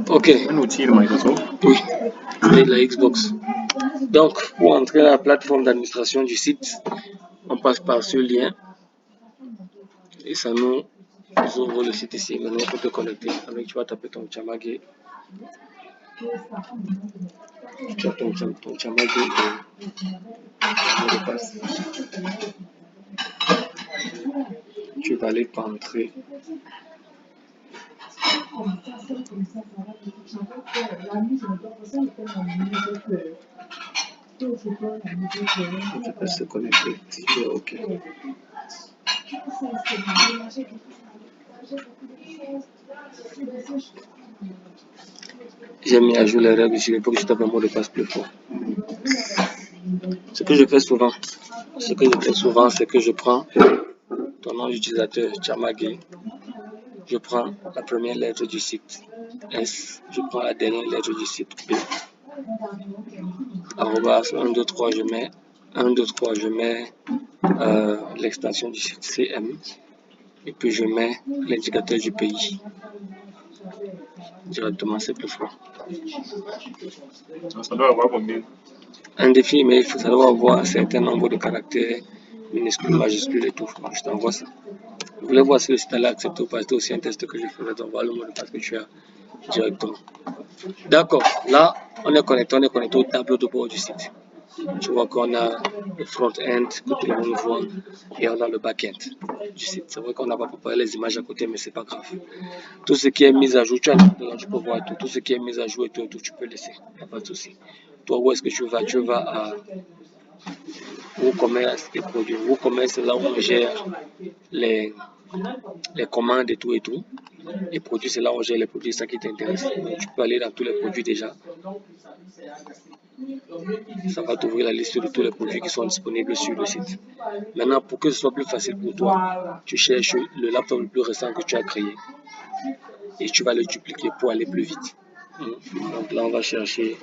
Ok. Un outil de Microsoft. Oui, c'est la Xbox. Donc, pour entrer à la plateforme d'administration du site, on passe par ce lien et ça nous ouvre le site ici. Maintenant, il faut te connecter. Avec, tu vas taper ton Chamagé. Tu as ton Chamagé et mot de passe. Tu valides pour entrer. Tu peux se connecter si tu es OK. J'ai mis à jour les règles ici pour que je tape un mot de passe plus fort. Ce que je fais souvent, c'est que je prends ton nom d'utilisateur Chamagé, je prends la première lettre du site S, je prends la dernière lettre du site B, arrobas 1, 2, 3, je mets 1, 2, 3, je mets l'extension du site CM et puis je mets l'indicateur du pays. Directement, c'est plus fort. Ça doit avoir combien? Indéfini, mais ça doit avoir un certain nombre de caractères minuscules, majuscules et tout. Je t'envoie ça. Vous voulez voir si le site est accepté ou pas? C'est aussi un test que je ferai. Donc voilà le mot de passe que tu as directement. D'accord. Là, on est connecté au tableau de bord du site. Tu vois qu'on a le front-end que tout le monde voit et on a le back-end du site. C'est vrai qu'on n'a pas préparé les images à côté, mais c'est pas grave. Tout ce qui est mis à jour, tu peux voir tout. Tout ce qui est mis à jour et tout, tu peux laisser. Il n'y a pas de souci. Toi, où est-ce que tu vas? Tu vas à WooCommerce et produits. WooCommerce, c'est là où on gère les, les commandes et tout et tout. Les produits, c'est là où on gère les produits, c'est ça qui t'intéresse. Donc, tu peux aller dans tous les produits déjà. Ça va t'ouvrir la liste de tous les produits qui sont disponibles sur le site. Maintenant, pour que ce soit plus facile pour toi, tu cherches le laptop le plus récent que tu as créé et tu vas le dupliquer pour aller plus vite. Donc là, on va chercher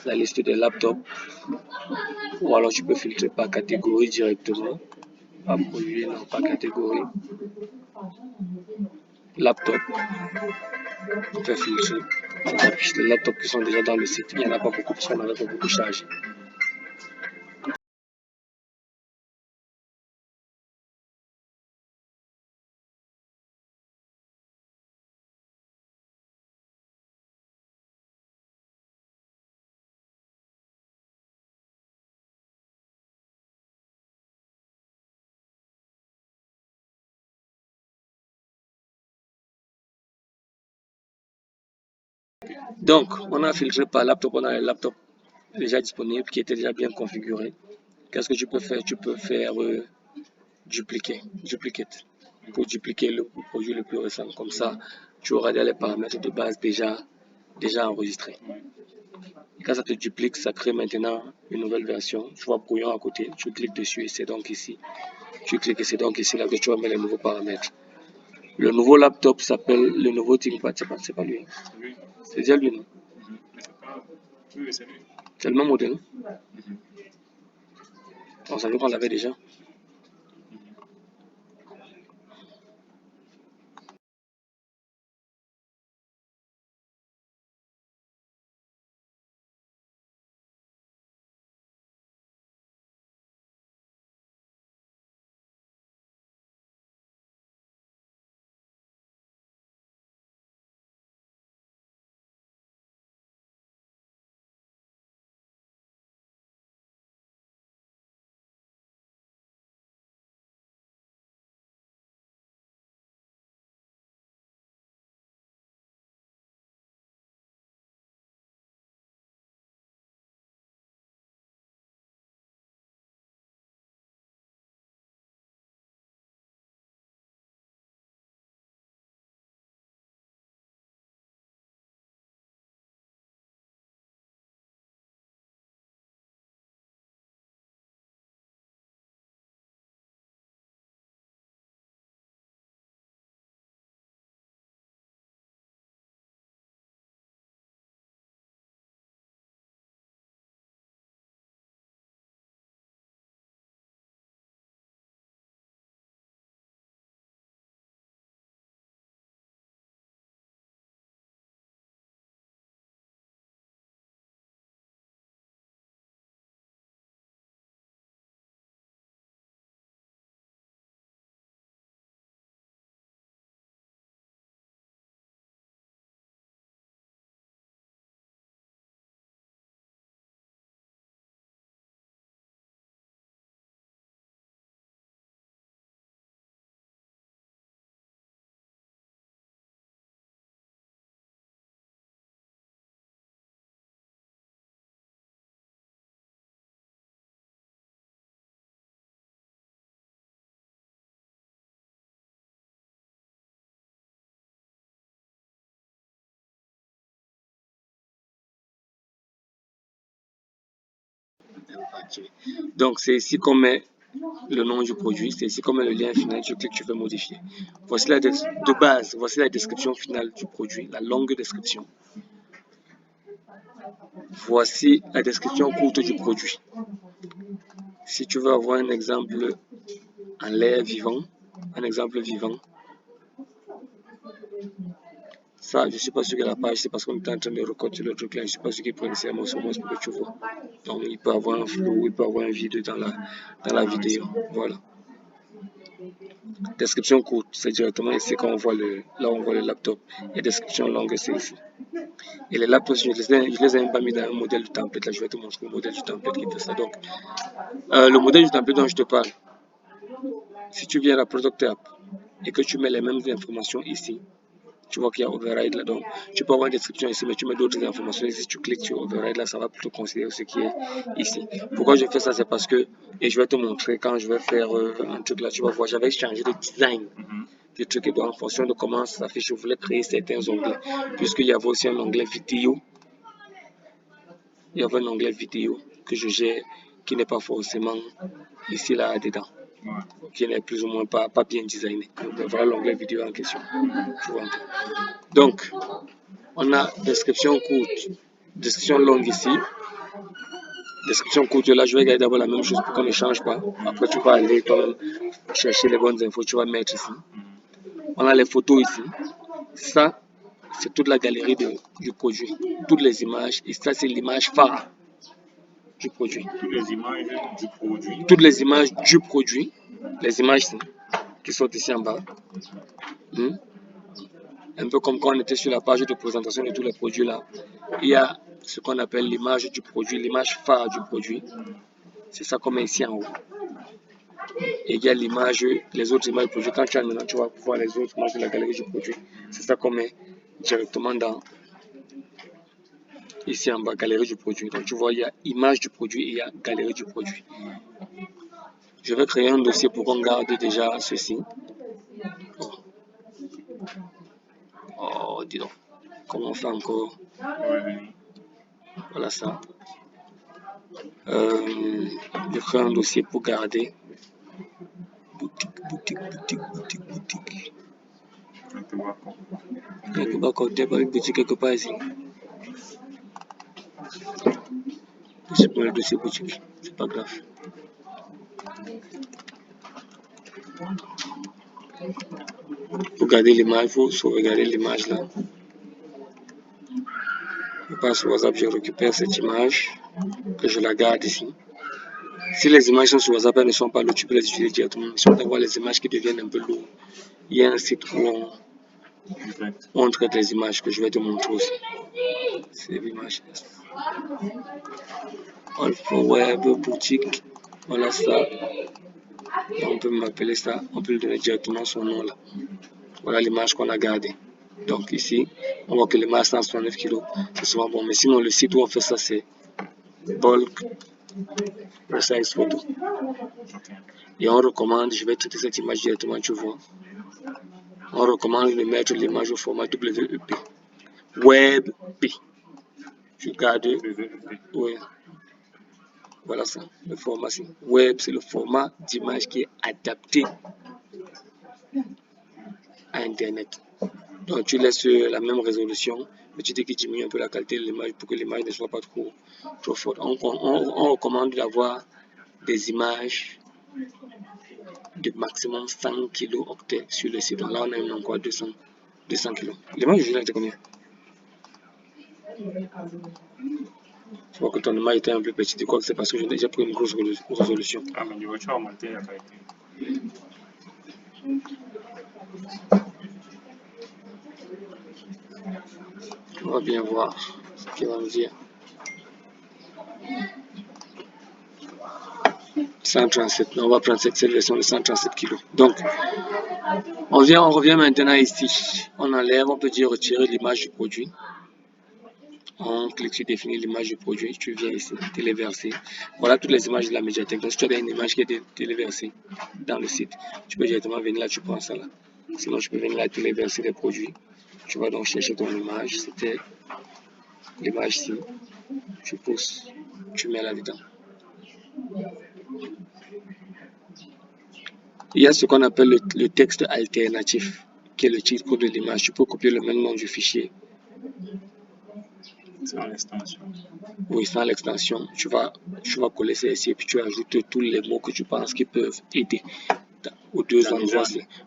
la liste des laptops ou alors tu peux filtrer par catégorie directement. Pas produit, non, pas catégorie. Laptop, on fait filtrer. Ça t'affiche les laptops qui sont déjà dans le site. Il n'y en a pas beaucoup parce qu'on n'avait pas beaucoup chargé. Donc, on a filtré par laptop, on a les laptops déjà disponibles qui étaient déjà bien configurés. Qu'est-ce que tu peux faire? Tu peux faire duplicate, pour dupliquer le produit le plus récent. Comme ça, tu auras déjà les paramètres de base déjà enregistrés. Et quand ça te duplique, ça crée maintenant une nouvelle version. Tu vois brouillon à côté, tu cliques dessus et c'est donc ici. Tu cliques et c'est donc ici là que tu vas mettre les nouveaux paramètres. Le nouveau laptop s'appelle le nouveau ThinkPad, c'est pas lui. C'est déjà lui, non? C'est le même modèle. On savait qu'on l'avait déjà. Donc, c'est ici qu'on met le nom du produit, c'est ici qu'on met le lien final, tu cliques, tu peux modifier. Voici de base, voici la description finale du produit, la longue description. Voici la description courte du produit. Si tu veux avoir un exemple en l'air vivant, un exemple vivant, ça, je ne suis pas sûr que la page, c'est parce qu'on est en train de recorder le truc là, je ne suis pas sûr qu'il prenne ces mots sur moi pour que tu vois. Donc, il peut avoir un flou, il peut avoir un vide dans la vidéo. Voilà. Description courte, c'est directement ici qu'on voit là on voit le laptop. Et description longue, c'est ici. Et les laptops, je les ai même pas mis dans un modèle de template. Là, je vais te montrer le modèle du template qui fait ça. Donc, le modèle du template dont je te parle, si tu viens à la Product App et que tu mets les mêmes informations ici, tu vois qu'il y a override là. Donc, tu peux avoir une description ici, mais tu mets d'autres informations. Si tu cliques sur override là, ça va plutôt considérer ce qui est ici. Pourquoi je fais ça? C'est parce que, et je vais te montrer quand je vais faire un truc là, tu vas voir, j'avais changé de design du truc et donc en fonction de comment ça s'affiche, je voulais créer certains onglets, puisqu'il y avait aussi un onglet vidéo. Il y avait un onglet vidéo que je gère qui n'est pas forcément ici là dedans, qui n'est plus ou moins pas bien designé. Donc voilà l'onglet vidéo en question. Tu vois. Donc on a description courte, description longue ici. Description courte là, je vais garder d'abord la même chose pour qu'on ne change pas. Après tu peux aller quand même chercher les bonnes infos, tu vas mettre ici. On a les photos ici. Ça, c'est toute la galerie du produit, toutes les images, et ça c'est l'image phare du produit. Toutes les images du produit. Toutes les images du produit, les images qui sont ici en bas. Un peu comme quand on était sur la page de présentation de tous les produits là, il y a ce qu'on appelle l'image du produit, l'image phare du produit. C'est ça qu'on met ici en haut. Et il y a l'image, les autres images du produit. Quand tu as maintenant, tu vas voir les autres images de la galerie du produit. C'est ça qu'on met directement dans ici en bas, galerie du produit. Donc tu vois, il y a image du produit et il y a galerie du produit. Je vais créer un dossier pour qu'on garde déjà ceci. Oh, dis donc. Comment on fait encore? Voilà ça. Je crée un dossier pour garder. Boutique. Quelque part, quand tu pas une boutique quelque part ici. Je prends le dossier boutique. C'est pas grave. Pour garder l'image, il faut sauvegarder l'image là. Je passe sur WhatsApp, je récupère cette image, que je la garde ici. Si les images sont sur WhatsApp, elles ne sont pas lourdes, tu peux les utiliser directement. Si on avoir les images qui deviennent un peu lourdes, il y a un site où on traite les images que je vais te montrer aussi. C'est l'image. Alpha Web Boutique. Voilà ça. Et on peut m'appeler ça. On peut lui donner directement son nom là. Voilà l'image qu'on a gardée. Donc ici, on voit que l'image 169 kg. C'est souvent bon. Mais sinon, le site où on fait ça, c'est Bulk Resize Photo. Et on recommande, je vais traiter cette image directement, tu vois. On recommande de mettre l'image au format WEP. WebP. Tu gardes. Ouais. Voilà ça, le format. Web, c'est le format d'image qui est adapté à Internet. Donc tu laisses la même résolution, mais tu dis que tu diminues un peu la qualité de l'image pour que l'image ne soit pas trop forte. On recommande d'avoir des images de maximum 100 kilo-octets sur le site. Donc là, on a encore 200 kg. L'image originale était combien? Je vois que ton image était un peu petit. Tu crois que c'est parce que j'ai déjà pris une grosse résolution? Ah, mais tu vas augmenter la qualité. On va bien voir ce qu'il va me dire. 137, on va prendre cette version de 137 kg. Donc, on revient maintenant ici. On enlève, on peut dire retirer l'image du produit. On clique sur définir l'image du produit. Tu viens ici, téléverser. Voilà toutes les images de la médiathèque. Donc, si tu as une image qui est téléversée dans le site, tu peux directement venir là, tu prends ça là. Sinon, je peux venir là, téléverser les produits. Tu vas donc chercher ton image. C'était l'image ici. Tu pousses, tu mets là-dedans. Il y a ce qu'on appelle le texte alternatif, qui est le titre de l'image. Tu peux copier le même nom du fichier. Sans l'extension. Oui, sans l'extension. Tu vas coller celle-ci et puis tu ajoutes tous les mots que tu penses qui peuvent aider aux deux endroits,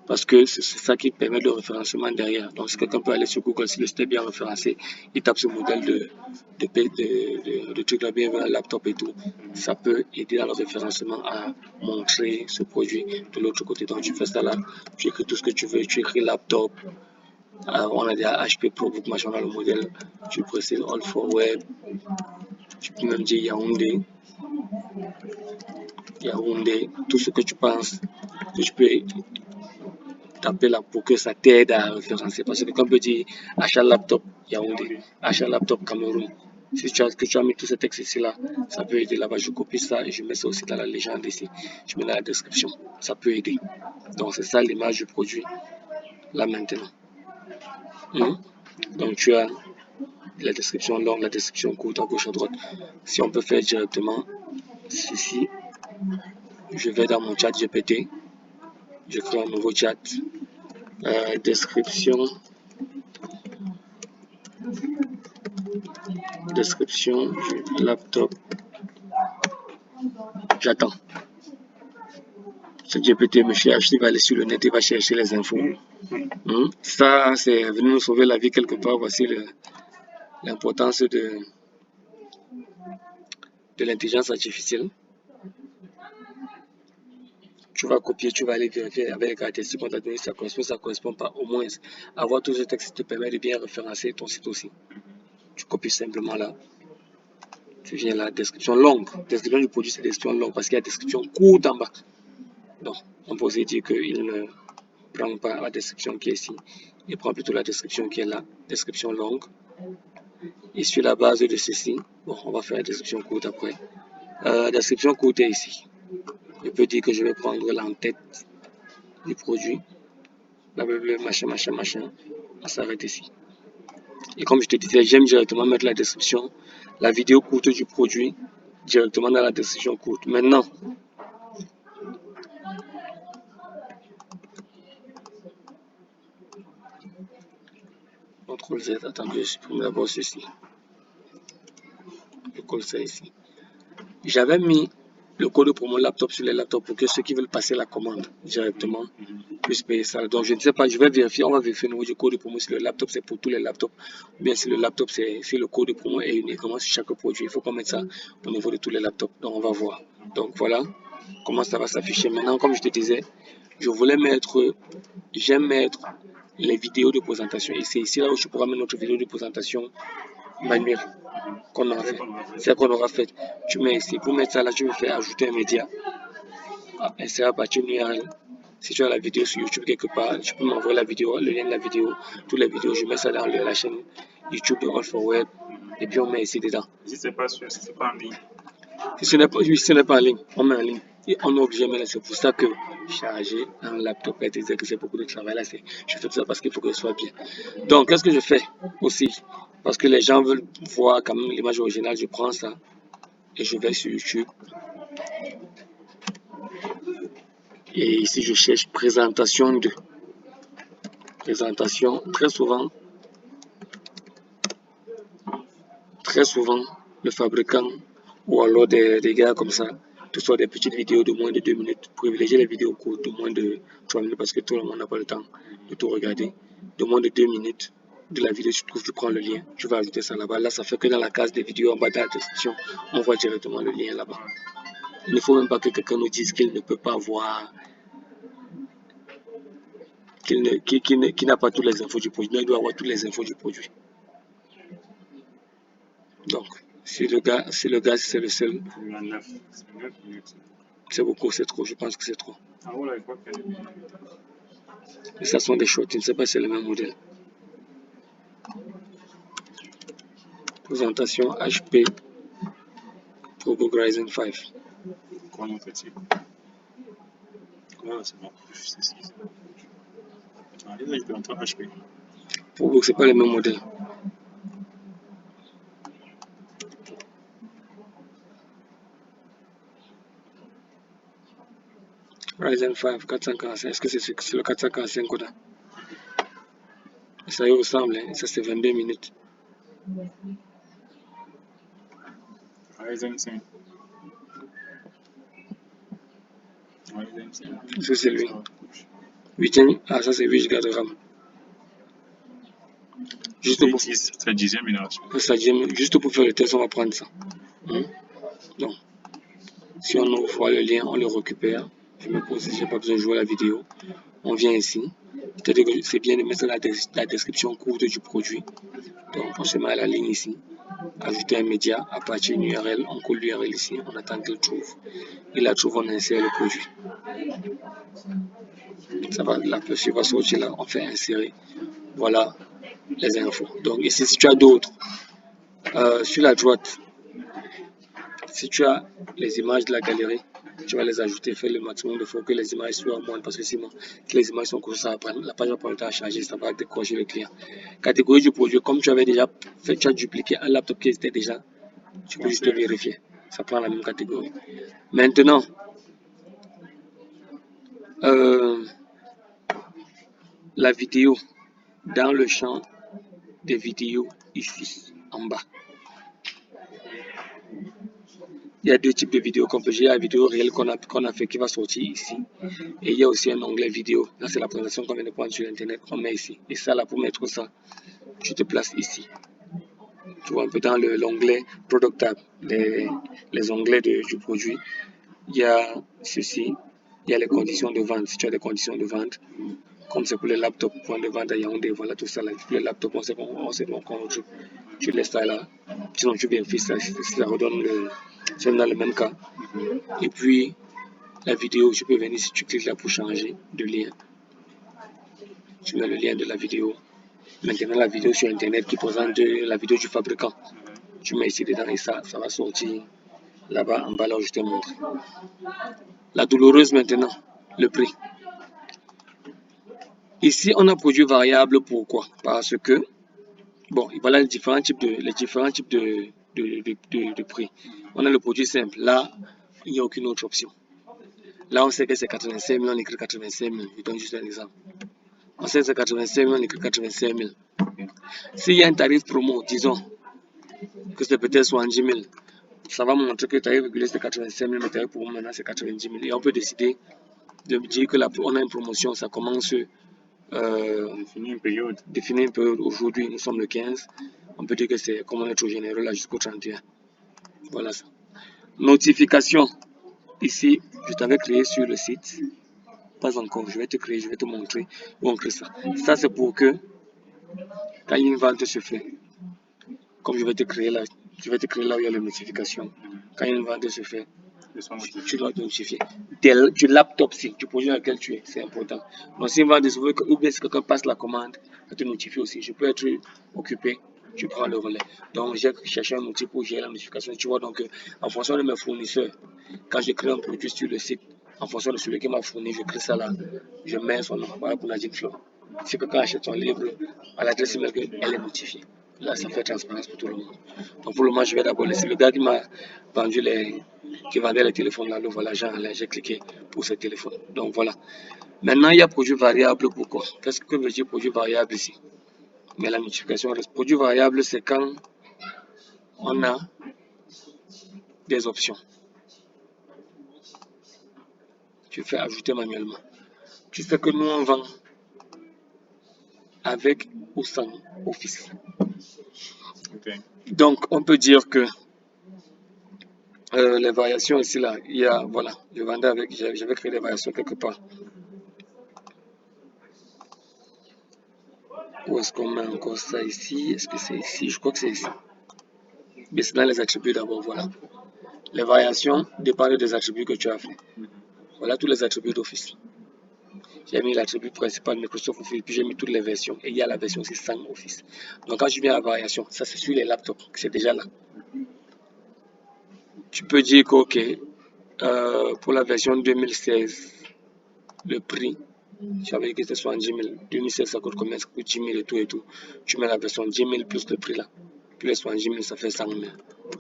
parce que c'est ça qui permet le référencement derrière. Donc, si quelqu'un peut aller sur Google, si le site est bien référencé, il tape ce modèle de truc là, bien un laptop et tout, ça peut aider dans le référencement à montrer ce produit de l'autre côté. Donc, tu fais ça là, tu écris tout ce que tu veux, tu écris laptop, on a des HP ProBook, machin dans le modèle, tu précises All for Web, tu peux même dire Yaoundé, tout ce que tu penses que tu peux taper là pour que ça t'aide à référencer. Parce que quelqu'un peut dire achat laptop Yaoundé, achat laptop Cameroun. Si tu as mis tous ces textes ici là, ça peut aider là-bas. Je copie ça et je mets ça aussi dans la légende ici. Je mets dans la description. Ça peut aider. Donc c'est ça l'image du produit là maintenant. Donc tu as la description longue, la description courte à gauche à droite. Si on peut faire directement ceci, je vais dans mon chat GPT. Je crée un nouveau chat. Description, du laptop. J'attends. Ce GPT me cherche, il va aller sur le net, il va chercher les infos. Ça, c'est venu nous sauver la vie quelque part. Voici l'importance de l'intelligence artificielle. Tu vas copier, tu vas aller vérifier avec les caractéristiques qu'on t'a donné si ça correspond, ça correspond pas. Au moins, avoir tout ce texte te permet de bien référencer ton site aussi. Tu copies simplement là. Tu viens là, description longue. Description du produit, c'est description longue parce qu'il y a description courte en bas. Donc, on peut aussi dire qu'il ne prend pas la description qui est ici. Il prend plutôt la description qui est là, description longue. Et sur la base de ceci, bon, on va faire la description courte après. La description courte est ici. Je peux dire que je vais prendre l'entête du produit. Blablabla, machin. On s'arrête ici. Et comme je te disais, j'aime directement mettre la description, la vidéo courte du produit, directement dans la description courte. Maintenant, CTRL Z, attends que je supprime d'abord ceci. Je colle ça ici. J'avais mis le code pour mon laptop sur les laptops pour que ceux qui veulent passer la commande directement puissent payer ça. Donc je ne sais pas, je vais vérifier, on va vérifier au niveau du code de promo si le laptop c'est pour tous les laptops ou bien si le laptop c'est si le code de promo est uniquement sur chaque produit. Il faut qu'on mette ça au niveau de tous les laptops. Donc on va voir. Donc voilà comment ça va s'afficher. Maintenant, comme je te disais, j'aime mettre les vidéos de présentation. Et c'est ici là où tu pourras mettre notre vidéo de présentation manuelle qu'on aura fait. C'est qu'on aura fait. Tu mets ici. Pour mettre ça là, tu me fais ajouter un média. C'est à partir de l'URL. Si tu as la vidéo sur YouTube quelque part, tu peux m'envoyer la vidéo, le lien de la vidéo, toutes les vidéos, je mets ça dans la chaîne YouTube de All for Web et puis on met ici dedans. Si c'est pas sûr, si c'est pas en ligne. Si ce n'est pas en ligne, on met en ligne. Et on est obligé de mettre, c'est pour ça que charger un laptop et dire que c'est beaucoup de travail là, je fais ça parce qu'il faut que ce soit bien. Donc, qu'est-ce que je fais aussi? Parce que les gens veulent voir quand même l'image originale, je prends ça et je vais sur YouTube. Et ici, je cherche présentation 2. Présentation, très souvent, le fabricant ou alors des gars comme ça, que ce soit des petites vidéos de moins de 2 minutes, privilégier les vidéos courtes de moins de 3 minutes parce que tout le monde n'a pas le temps de tout regarder. De moins de 2 minutes de la vidéo, tu prends le lien, tu vas ajouter ça là-bas. Là, ça fait que dans la case des vidéos en bas de la description, on voit directement le lien là-bas. Il ne faut même pas que quelqu'un nous dise qu'il ne peut pas voir, qu'il n'a pas toutes les infos du produit. Non, il doit avoir toutes les infos du produit. Donc, si le gars, c'est le seul, c'est beaucoup, c'est trop, je pense que c'est trop. Ah voilà, il faut que... Mais ça sont des shorts, je ne sais pas si c'est le même modèle. Présentation HP ProBook Ryzen 5. Comment fait-il? Voilà, c'est bon. Allez, là, je peux entrer HP. ProBook, c'est pas le même modèle. Ryzen 5 445. Est-ce que c'est le 445 qu'on a? Ça y ressemble, hein? Ça c'est 22 minutes. Ryzen 5. Ryzen 5. Est-ce que c'est lui? 8e, ah ça c'est 8 Go de RAM. Juste pour, ça disait ménage. juste pour faire le test, on va prendre ça. Donc, si on ouvre le lien, on le récupère. Je me pose, j'ai pas besoin de jouer la vidéo. On vient ici. C'est-à-dire que c'est bien de mettre la description courte du produit. Donc, on se met à la ligne ici. Ajouter un média à partir d'une URL. On colle l'URL ici. On attend qu'il trouve. Il la trouve, on insère le produit. Ça va, la petite va sortir là. On fait insérer. Voilà les infos. Donc, ici, si tu as d'autres, sur la droite, si tu as les images de la galerie, tu vas les ajouter, faire le maximum de fois que les images soient moindres, parce que sinon, si les images sont couchées, ça va prendre, la page va prendre le temps à charger, ça va décrocher le client. Catégorie du produit, comme tu avais déjà fait, tu as dupliqué un laptop qui existait déjà, tu peux juste vérifier. Ça prend la même catégorie. Maintenant, la vidéo, dans le champ des vidéos, ici, en bas. Il y a deux types de vidéos qu'on peut gérer. La vidéo réelle qu'on a fait qui va sortir ici. Et il y a aussi un onglet vidéo. Là, c'est la présentation qu'on vient de prendre sur Internet. On met ici. Et ça, là, pour mettre ça, tu te places ici. Tu vois un peu dans l'onglet Product Tab, les onglets du produit. Il y a ceci. Il y a les conditions de vente. Si tu as des conditions de vente, comme c'est pour les laptops, point de vente à Yaoundé, voilà tout ça là. Pour les laptops, on sait donc tu laisses ça là. Sinon, tu vérifies ça. Ça redonne c'est dans le même cas. Et puis, la vidéo, tu peux venir si tu cliques là pour changer de lien. Tu mets le lien de la vidéo. Maintenant, la vidéo sur Internet qui présente la vidéo du fabricant. Tu mets ici dedans et ça va sortir là-bas en bas là où je te montre. La douloureuse maintenant, le prix. Ici, on a produit variable. Pourquoi? Parce que, bon, voilà les différents types de prix. On a le produit simple. Là, il n'y a aucune autre option. Là, on sait que c'est 85 000, on écrit 85 000. Je donne juste un exemple. On sait que c'est 85 000, on écrit 85 000. S'il y a un tarif promo, disons que c'est peut-être 70 000, ça va montrer que le tarif régulier c'est 85 000, mais le tarif promo maintenant c'est 90 000. Et on peut décider de dire que on a une promotion, ça commence définir une période. Aujourd'hui, nous sommes le 15. On peut dire que c'est comme on est trop généreux là jusqu'au 31. Voilà ça. Notification. Ici, je t'avais créé sur le site. Pas encore, je vais te montrer où on crée ça. Ça, c'est pour que quand une vente se fait, comme je vais te créer là où il y a les notifications. Quand une vente se fait, tu dois te notifier. Du laptop, du projet dans lequel tu es, c'est important. Donc, si une vente se fait, ou bien si quelqu'un passe la commande, ça te notifie aussi. Je peux être occupé, tu prends le relais. Donc, j'ai cherché un outil pour gérer la notification. Tu vois, donc, en fonction de mes fournisseurs, quand je crée un produit sur le site, en fonction de celui qui m'a fourni, je crée ça là, je mets son nom. Voilà pour Nadine Flo. Si quelqu'un achète son livre, à l'adresse email, elle est notifiée. Là, ça fait transparence pour tout le monde. Donc, pour le moment, je vais d'abord laisser le gars qui m'a vendu qui vendait les téléphones là, le voilà, j'ai cliqué pour ce téléphone. Donc, voilà. Maintenant, il y a produit variable. Pourquoi? Qu'est-ce que veut dire produit variable ici? Mais la notification reste. Produit variable, c'est quand on a des options. Tu fais ajouter manuellement. Tu sais que nous, on vend avec ou sans Office. Okay. Donc, on peut dire que les variations ici, là, il y a, voilà, je vendais avec, j'avais créé des variations quelque part. Où est-ce qu'on met encore ça ici? Est-ce que c'est ici? Je crois que c'est ici. Mais c'est dans les attributs d'abord, voilà. Les variations dépendent des attributs que tu as fait. Voilà tous les attributs d'Office. J'ai mis l'attribut principal Microsoft Office, puis j'ai mis toutes les versions. Et il y a la version aussi sans Office. Donc quand je viens à la variation, ça c'est sur les laptops, c'est déjà là. Tu peux dire que, ok, pour la version 2016, le prix, j'avais dit que c'était 70 000. 2016, ça coûte combien? Ça coûte 10 000 et tout. Tu mets la version 10 000 plus le prix là. Plus les 70 000, ça fait 100 000.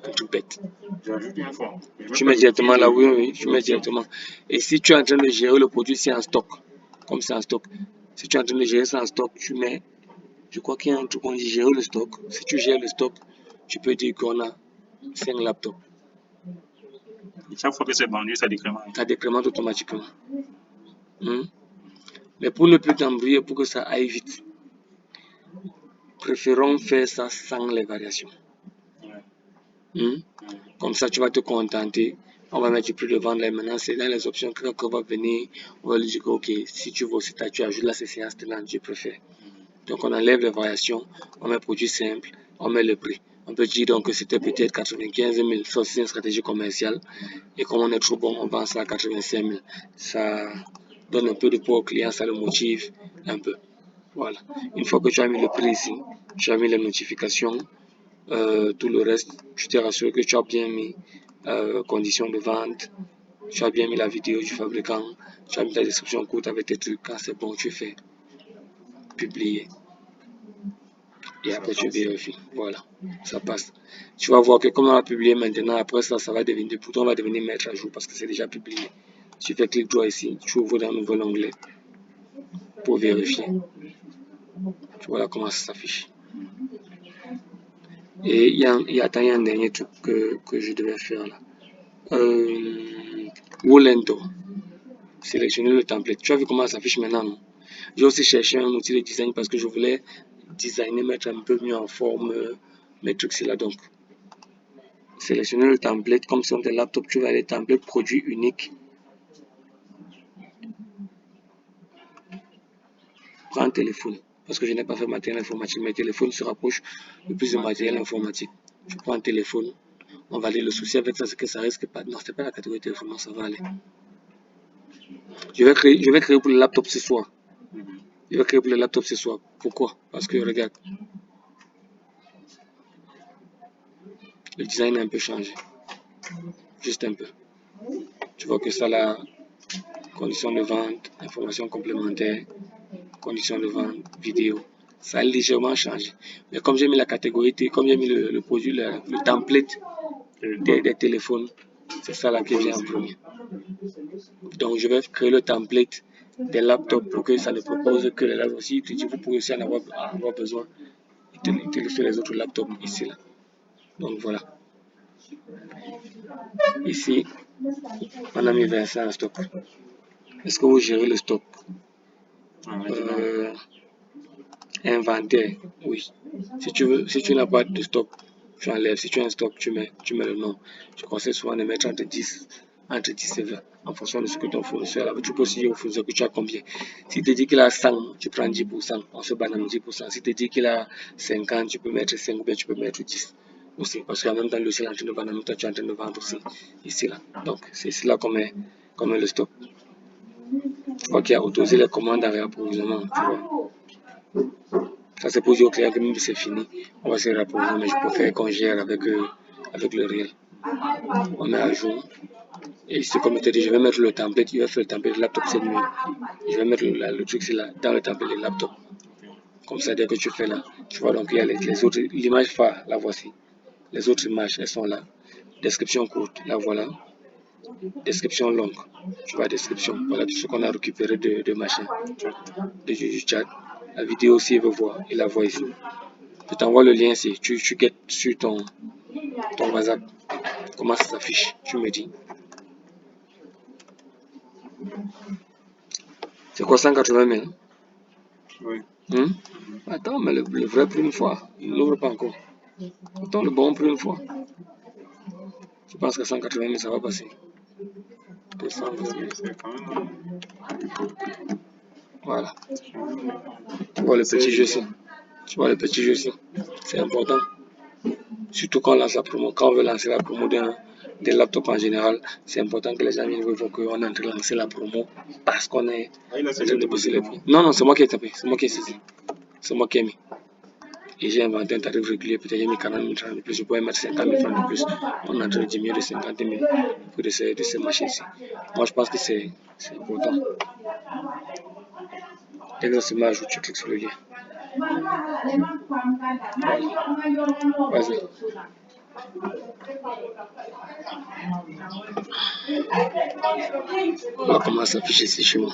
Un truc bête. J'ajoute une fois. Tu mets directement là, oui, oui, tu mets directement. Et si tu es en train de gérer le produit, c'est en stock. Comme c'est en stock. Si tu es en train de gérer ça en stock, tu mets. Je crois qu'il y a un truc qu'on dit gérer le stock. Si tu gères le stock, tu peux dire qu'on a 5 laptops. Chaque fois que c'est vendu, ça décrémente. Ça décrémente automatiquement. Mais pour ne plus t'embrouiller, pour que ça aille vite, préférons faire ça sans les variations. Comme ça, tu vas te contenter. On va mettre du prix de vente là. Maintenant, c'est dans les options que quelqu'un va venir. On va lui dire que, ok, si tu veux aussi, tu ajoutes là ces séances tenantes, je préfère. Donc, on enlève les variations. On met produit simple. On met le prix. On peut dire donc que c'était peut-être 95 000. Ça, c'est une stratégie commerciale. Et comme on est trop bon, on vend ça à 85 000. Ça donne un peu de poids au client. Ça le motive un peu. Voilà. Une fois que tu as mis le prix ici, tu as mis les notifications. Tout le reste, tu t'es rassuré que tu as bien mis conditions de vente, tu as bien mis la vidéo du fabricant, tu as mis ta description courte avec tes trucs. Quand c'est bon, tu fais publier. Et après, tu vérifies. Voilà, ça passe. Tu vas voir que comme on a publié maintenant, après ça, ça va devenir, le bouton va devenir mettre à jour parce que c'est déjà publié. Tu fais clic droit ici, tu ouvres dans un nouvel onglet pour vérifier. Voilà comment ça s'affiche. Et il y a un dernier truc que je devais faire là. Wolento. Sélectionner le template. Tu as vu comment ça s'affiche maintenant, non? J'ai aussi cherché un outil de design parce que je voulais designer, mettre un peu mieux en forme mes trucs là. Donc, sélectionner le template. Comme sur tes laptops, tu vas aller template produit unique. Prends un téléphone. Parce que je n'ai pas fait matériel informatique. Mes téléphones se rapprochent le plus de matériel informatique. Je prends un téléphone. On va aller. Le souci avec ça, c'est que ça risque pas. Non, c'est pas la catégorie téléphone, non, ça va aller. Je vais créer pour le laptop ce soir. Je vais créer pour le laptop ce soir. Pourquoi? Parce que regarde, le design a un peu changé. Juste un peu. Tu vois que ça là, conditions de vente, informations complémentaires, conditions de vente, vidéo. Ça a légèrement changé. Mais comme j'ai mis la catégorie, comme j'ai mis le produit, le template des téléphones, c'est ça là qui vient en premier. Donc je vais créer le template des laptops pour que ça ne propose que les laptops aussi. Vous pouvez aussi en avoir besoin. Il te laisse les autres laptops ici là. Donc voilà. Ici, on a mis Vincent en stock. Est-ce que vous gérez le stock? Inventaire, oui. Si tu n'as pas de stock, tu enlèves. Si tu as un stock, tu mets le nom. Je conseille souvent de mettre entre 10 et 20 en fonction de ce que ton fournisseur a. Tu peux aussi dire au fournisseur que tu as combien. Si tu dis qu'il a 100, tu prends 10%. On se banane 10%. Si tu dis qu'il a 50, tu peux mettre 5 ou bien tu peux mettre 10 aussi. Parce qu'en même temps, lui aussi est en train de vendre, en même temps, tu es en train de vendre aussi ici là. Donc, c'est ici là qu'on met le stock. Tu vois qu'il y a autorisé les commandes à réapprovisionnement. Tu vois. Ça c'est pour dire au client que même si c'est fini, on va se réapprovisionner, mais je préfère qu'on gère avec le réel. On met à jour. Et c'est comme je te dis, je vais mettre le template, je vais faire le template laptop, c'est mieux. Je vais mettre le truc là, dans le template de laptop. Comme ça, dès que tu fais là, tu vois donc il y a les autres, l'image phare, la voici. Les autres images, elles sont là. Description courte, la voilà. Description longue, tu vois, description. Voilà tout ce qu'on a récupéré de machin, du chat. La vidéo aussi, il veut voir, il la voit ici. Je t'envoie le lien ici, tu guettes sur ton WhatsApp. Comment ça s'affiche? Tu me dis. C'est quoi 180 000? Oui. Attends, mais le vrai prix une fois, il n'ouvre pas encore. Attends, le bon prix une fois. Je pense que 180 000, ça va passer. 220 000. Voilà. Tu vois le petit jeu ici. C'est important. Surtout quand on lance la promo. Quand on veut lancer la promo des laptops en général, c'est important que les gens viennent voir qu'on est en train de lancer la promo parce qu'on est en train de baisser les prix. Non, c'est moi qui ai tapé. C'est moi qui ai saisi. C'est moi qui ai mis. Et j'ai inventé un tarif régulier. Peut-être j'ai mis 40 000 francs de plus. Je pourrais mettre 50 000 francs de plus. On est en train de diminuer de 50 000 pour de ces machines-ci. Moi, je pense que c'est important. Dès que ça se met à jour, tu cliques sur le lien. Voilà. Vas-y. Voilà comment ça s'affiche ici chez moi.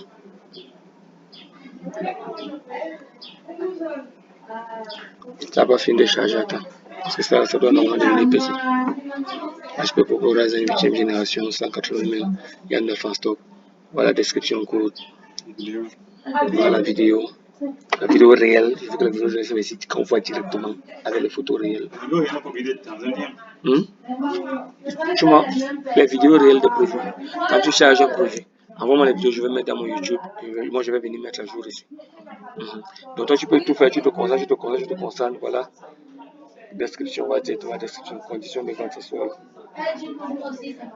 Ça n'a pas fini de charger, attends. Parce que ça doit normalement devenir petit. HP Poco Ryzen 8e génération, 180 000. Il y a 9 en stock. Voilà la description code. Voilà la vidéo. La vidéo réelle. Il faut que la vidéo réelle soit ici qu'on voit directement avec les photos réelles. Tu vois, les vidéos réelles de produits. Quand tu charges un produit, envoie-moi les vidéos, je vais mettre dans mon YouTube. Moi, je vais venir mettre à jour ici. Donc, toi, tu peux tout faire, tu te concentres, voilà. Description, on va dire, description, conditions de vente sexuelle.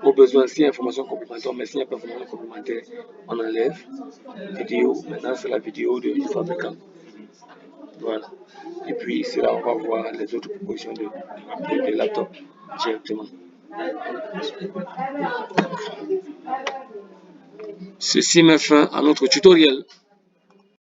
Au besoin, si information complémentaire, mais s'il n'y a pas d'information complémentaire, on enlève. Vidéo, maintenant c'est la vidéo du fabricant. Voilà. Et puis ici, là, on va voir les autres propositions de laptop directement. Ceci met fin à notre tutoriel.